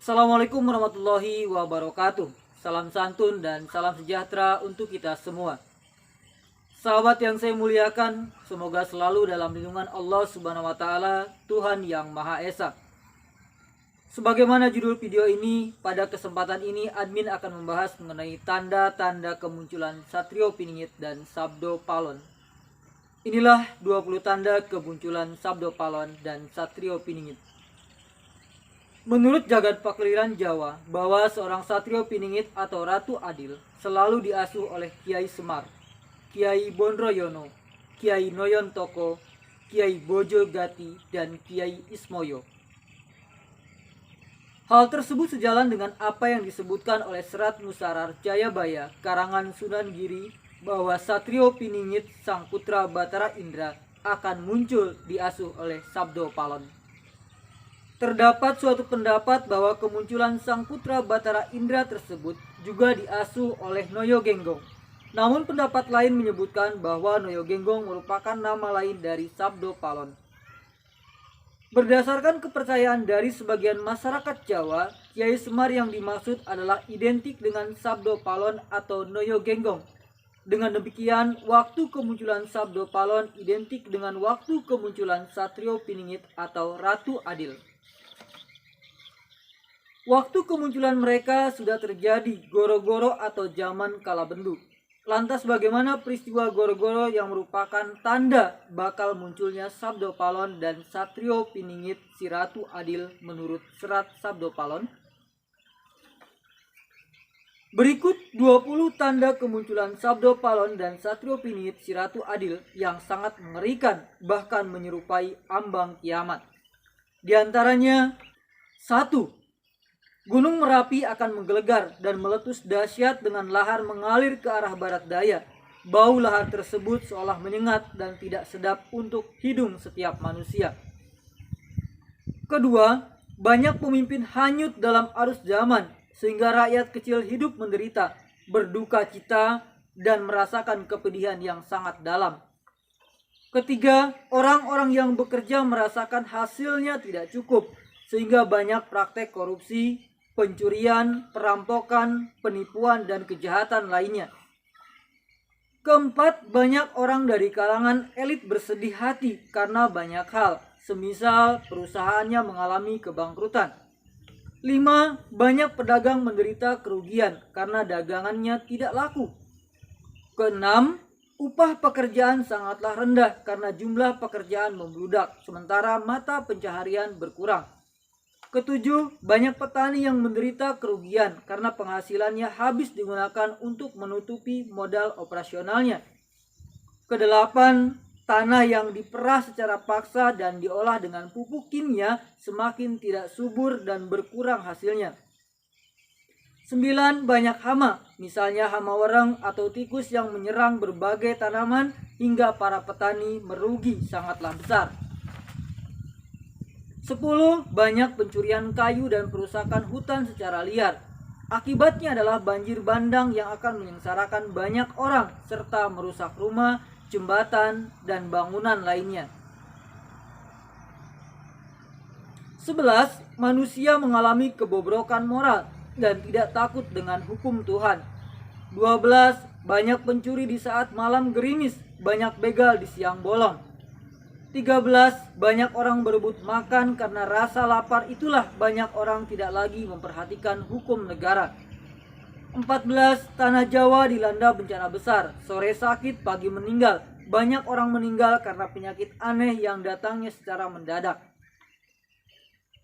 Assalamualaikum warahmatullahi wabarakatuh. Salam santun dan salam sejahtera untuk kita semua. Sahabat yang saya muliakan, semoga selalu dalam lindungan Allah Subhanahu wa taala, Tuhan yang Maha Esa. Sebagaimana judul video ini, pada kesempatan ini admin akan membahas mengenai tanda-tanda kemunculan Satrio Piningit dan Sabdo Palon. Inilah 20 tanda kemunculan Sabdo Palon dan Satrio Piningit. Menurut jagat pakliran Jawa, bahwa seorang Satrio Piningit atau Ratu Adil selalu diasuh oleh Kiai Semar, Kiai Bonroyono, Kiai Noyon Toko, Kiai Bojo Gati, dan Kiai Ismoyo. Hal tersebut sejalan dengan apa yang disebutkan oleh Serat Musarar Jayabaya, karangan Sunan Giri, bahwa Satrio Piningit sang putra Batara Indra akan muncul diasuh oleh Sabdo Palon. Terdapat suatu pendapat bahwa kemunculan sang putra Batara Indra tersebut juga diasuh oleh Noyo Genggong. Namun pendapat lain menyebutkan bahwa Noyo Genggong merupakan nama lain dari Sabdo Palon. Berdasarkan kepercayaan dari sebagian masyarakat Jawa, Kiai Semar yang dimaksud adalah identik dengan Sabdo Palon atau Noyo Genggong. Dengan demikian, waktu kemunculan Sabdo Palon identik dengan waktu kemunculan Satrio Piningit atau Ratu Adil. Waktu kemunculan mereka sudah terjadi goro-goro atau zaman kala bendu. Lantas bagaimana peristiwa goro-goro yang merupakan tanda bakal munculnya Sabdo Palon dan Satrio Piningit si Ratu Adil menurut Serat Sabdo Palon? Berikut 20 tanda kemunculan Sabdo Palon dan Satrio Piningit si Ratu Adil yang sangat mengerikan, bahkan menyerupai ambang kiamat. Di antaranya, 1. Gunung Merapi akan menggelegar dan meletus dahsyat dengan lahar mengalir ke arah barat daya. Bau lahar tersebut seolah menyengat dan tidak sedap untuk hidung setiap manusia. Kedua, banyak pemimpin hanyut dalam arus zaman sehingga rakyat kecil hidup menderita, berduka cita, dan merasakan kepedihan yang sangat dalam. Ketiga, orang-orang yang bekerja merasakan hasilnya tidak cukup sehingga banyak praktek korupsi, pencurian, perampokan, penipuan, dan kejahatan lainnya. Keempat, banyak orang dari kalangan elit bersedih hati karena banyak hal, semisal perusahaannya mengalami kebangkrutan. 5. Banyak pedagang menderita kerugian karena dagangannya tidak laku. Keenam, upah pekerjaan sangatlah rendah karena jumlah pekerjaan membludak, sementara mata pencaharian berkurang. Ketujuh, banyak petani yang menderita kerugian karena penghasilannya habis digunakan untuk menutupi modal operasionalnya. Kedelapan, tanah yang diperah secara paksa dan diolah dengan pupuk kimia semakin tidak subur dan berkurang hasilnya. 9. Banyak hama, misalnya hama wereng atau tikus yang menyerang berbagai tanaman hingga para petani merugi sangatlah besar. 10. Banyak pencurian kayu dan perusakan hutan secara liar. Akibatnya adalah banjir bandang yang akan menyengsarakan banyak orang serta merusak rumah, jembatan, dan bangunan lainnya. 11. Manusia mengalami kebobrokan moral dan tidak takut dengan hukum Tuhan. 12. Banyak pencuri di saat malam gerimis, banyak begal di siang bolong. 13. Banyak orang berebut makan karena rasa lapar, itulah banyak orang tidak lagi memperhatikan hukum negara. 14. Tanah Jawa dilanda bencana besar, sore sakit, pagi meninggal. Banyak orang meninggal karena penyakit aneh yang datangnya secara mendadak.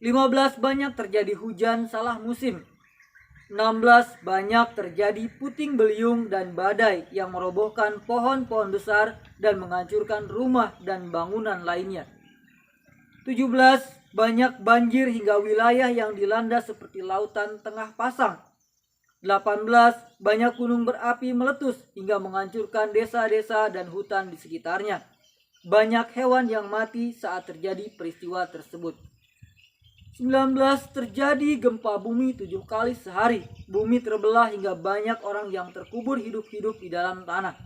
15. Banyak terjadi hujan salah musim. 16. Banyak terjadi puting beliung dan badai yang merobohkan pohon-pohon besar dan menghancurkan rumah dan bangunan lainnya. 17. Banyak banjir hingga wilayah yang dilanda seperti lautan tengah pasang. 18. Banyak gunung berapi meletus hingga menghancurkan desa-desa dan hutan di sekitarnya. Banyak hewan yang mati saat terjadi peristiwa tersebut. 19. Terjadi gempa bumi 7 kali sehari. Bumi terbelah hingga banyak orang yang terkubur hidup-hidup di dalam tanah.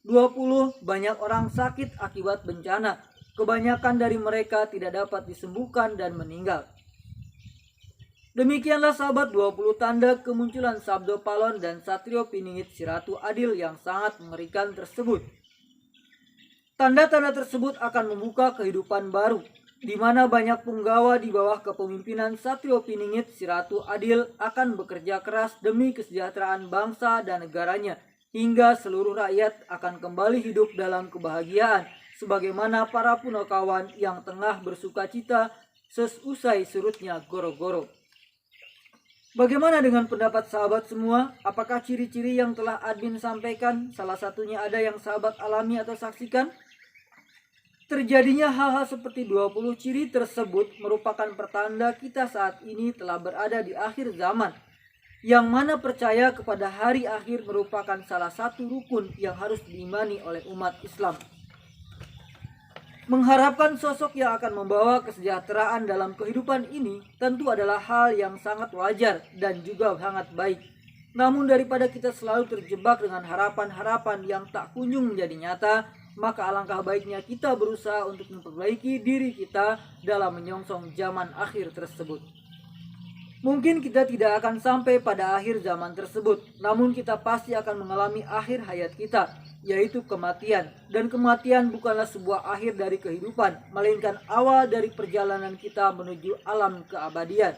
20. Banyak orang sakit akibat bencana. Kebanyakan dari mereka tidak dapat disembuhkan dan meninggal. Demikianlah sahabat 20 tanda kemunculan Sabdo Palon dan Satrio Piningit si Ratu Adil yang sangat mengerikan tersebut. Tanda-tanda tersebut akan membuka kehidupan baru, di mana banyak punggawa di bawah kepemimpinan Satrio Piningit si Ratu Adil akan bekerja keras demi kesejahteraan bangsa dan negaranya, hingga seluruh rakyat akan kembali hidup dalam kebahagiaan, sebagaimana para punakawan yang tengah bersuka cita seusai surutnya goro-goro. Bagaimana dengan pendapat sahabat semua? Apakah ciri-ciri yang telah admin sampaikan salah satunya ada yang sahabat alami atau saksikan? Terjadinya hal-hal seperti 20 ciri tersebut merupakan pertanda kita saat ini telah berada di akhir zaman, yang mana percaya kepada hari akhir merupakan salah satu rukun yang harus diimani oleh umat Islam. Mengharapkan sosok yang akan membawa kesejahteraan dalam kehidupan ini tentu adalah hal yang sangat wajar dan juga sangat baik. Namun daripada kita selalu terjebak dengan harapan-harapan yang tak kunjung menjadi nyata, maka alangkah baiknya kita berusaha untuk memperbaiki diri kita dalam menyongsong zaman akhir tersebut. Mungkin kita tidak akan sampai pada akhir zaman tersebut, namun kita pasti akan mengalami akhir hayat kita, yaitu kematian. Dan kematian bukanlah sebuah akhir dari kehidupan, melainkan awal dari perjalanan kita menuju alam keabadian,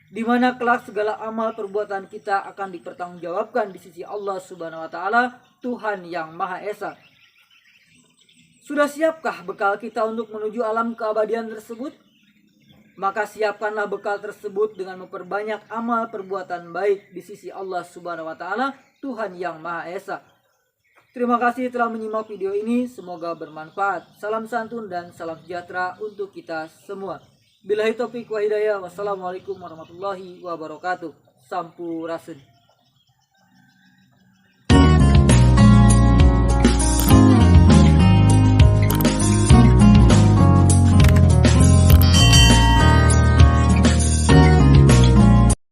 di mana kelak segala amal perbuatan kita akan dipertanggungjawabkan di sisi Allah Subhanahu wa taala, Tuhan yang Maha Esa. Sudah siapkah bekal kita untuk menuju alam keabadian tersebut? Maka siapkanlah bekal tersebut dengan memperbanyak amal perbuatan baik di sisi Allah Subhanahu wa taala, Tuhan yang Maha Esa. Terima kasih telah menyimak video ini, semoga bermanfaat. Salam santun dan salam sejahtera untuk kita semua. Billahi taufiq wa hidayah. Wassalamualaikum warahmatullahi wabarakatuh. Sampurasun.